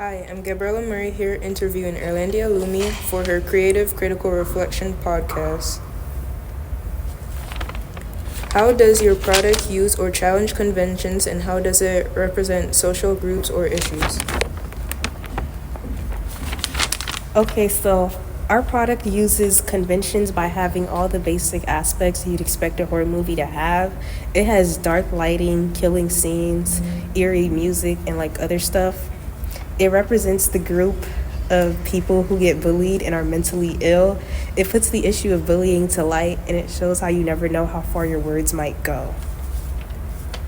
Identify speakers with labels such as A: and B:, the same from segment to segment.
A: Hi, I'm Gabriella Murray here interviewing Erlandia Lumi for her Creative Critical Reflection podcast. How does your product use or challenge conventions, and how does it represent social groups or issues?
B: Okay, so our product uses conventions by having all the basic aspects you'd expect a horror movie to have. It has dark lighting, killing scenes, eerie music, and like other stuff. It represents the group of people who get bullied and are mentally ill. It puts the issue of bullying to light, and it shows how you never know how far your words might go.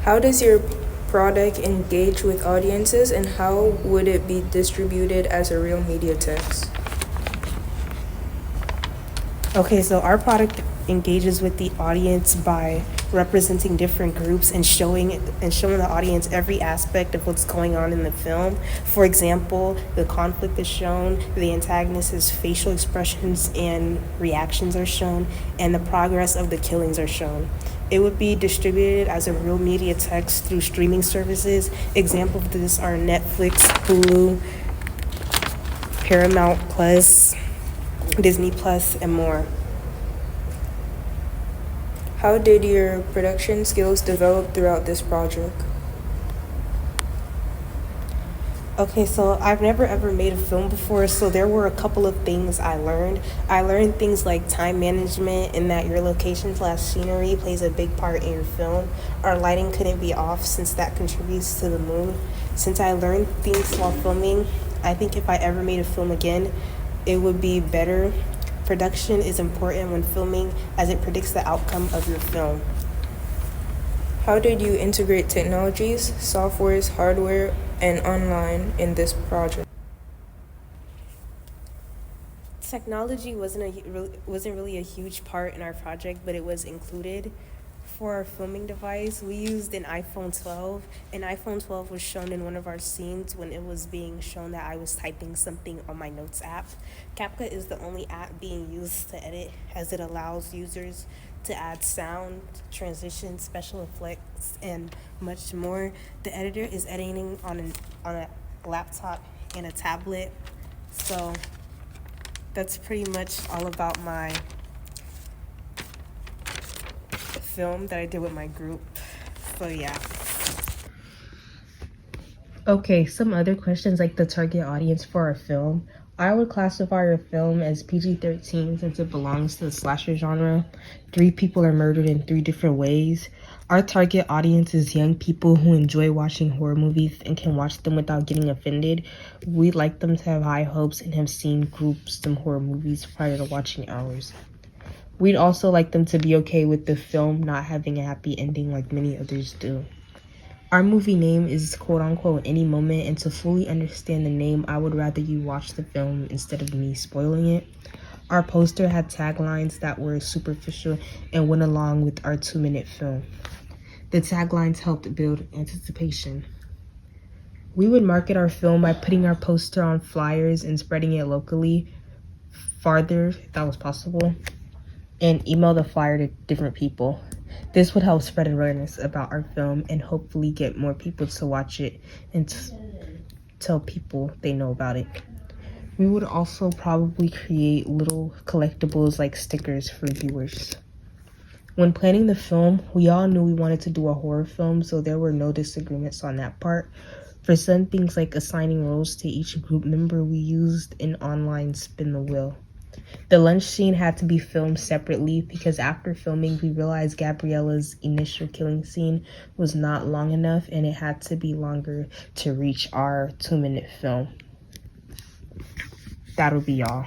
A: How does your product engage with audiences, and how would it be distributed as a real media text?
B: Okay, so our product engages with the audience by representing different groups and showing the audience every aspect of what's going on in the film. For example, the conflict is shown, the antagonist's facial expressions and reactions are shown, and the progress of the killings are shown. It would be distributed as a real media text through streaming services. Examples of this are Netflix, Hulu, Paramount Plus, Disney Plus, and more.
A: How did your production skills develop throughout this project?
B: Okay, so I've never ever made a film before, so there were a couple of things I learned. I learned things like time management and that your location / scenery plays a big part in your film. Our lighting couldn't be off since that contributes to the mood. Since I learned things while filming, I think if I ever made a film again, it would be better. Production is important when filming as it predicts the outcome of your film.
A: How did you integrate technologies, softwares, hardware, and online in this project?
B: Technology wasn't really a huge part in our project, but it was included. For our filming device, we used an iPhone 12. An iPhone 12 was shown in one of our scenes when it was being shown that I was typing something on my notes app. CapCut is the only app being used to edit, as it allows users to add sound, transitions, special effects, and much more. The editor is editing on a laptop and a tablet, so that's pretty much all about my film that I did with my group. So yeah. Okay, some other questions like the target audience for our film. I would classify our film as PG-13 since it belongs to the slasher genre. 3 people are murdered in 3 different ways. Our target audience is young people who enjoy watching horror movies and can watch them without getting offended. We'd like them to have high hopes and have seen some horror movies prior to watching ours. We'd also like them to be okay with the film not having a happy ending like many others do. Our movie name is quote-unquote Any Moment, and to fully understand the name, I would rather you watch the film instead of me spoiling it. Our poster had taglines that were superficial and went along with our 2-minute film. The taglines helped build anticipation. We would market our film by putting our poster on flyers and spreading it locally farther if that was possible, and email the flyer to different people. This would help spread awareness about our film and hopefully get more people to watch it and tell people they know about it. We would also probably create little collectibles like stickers for viewers. When planning the film, we all knew we wanted to do a horror film, so there were no disagreements on that part. For some things like assigning roles to each group member, we used an online spin the wheel. The lunch scene had to be filmed separately because after filming, we realized Gabriella's initial killing scene was not long enough and it had to be longer to reach our 2-minute film. That'll be all.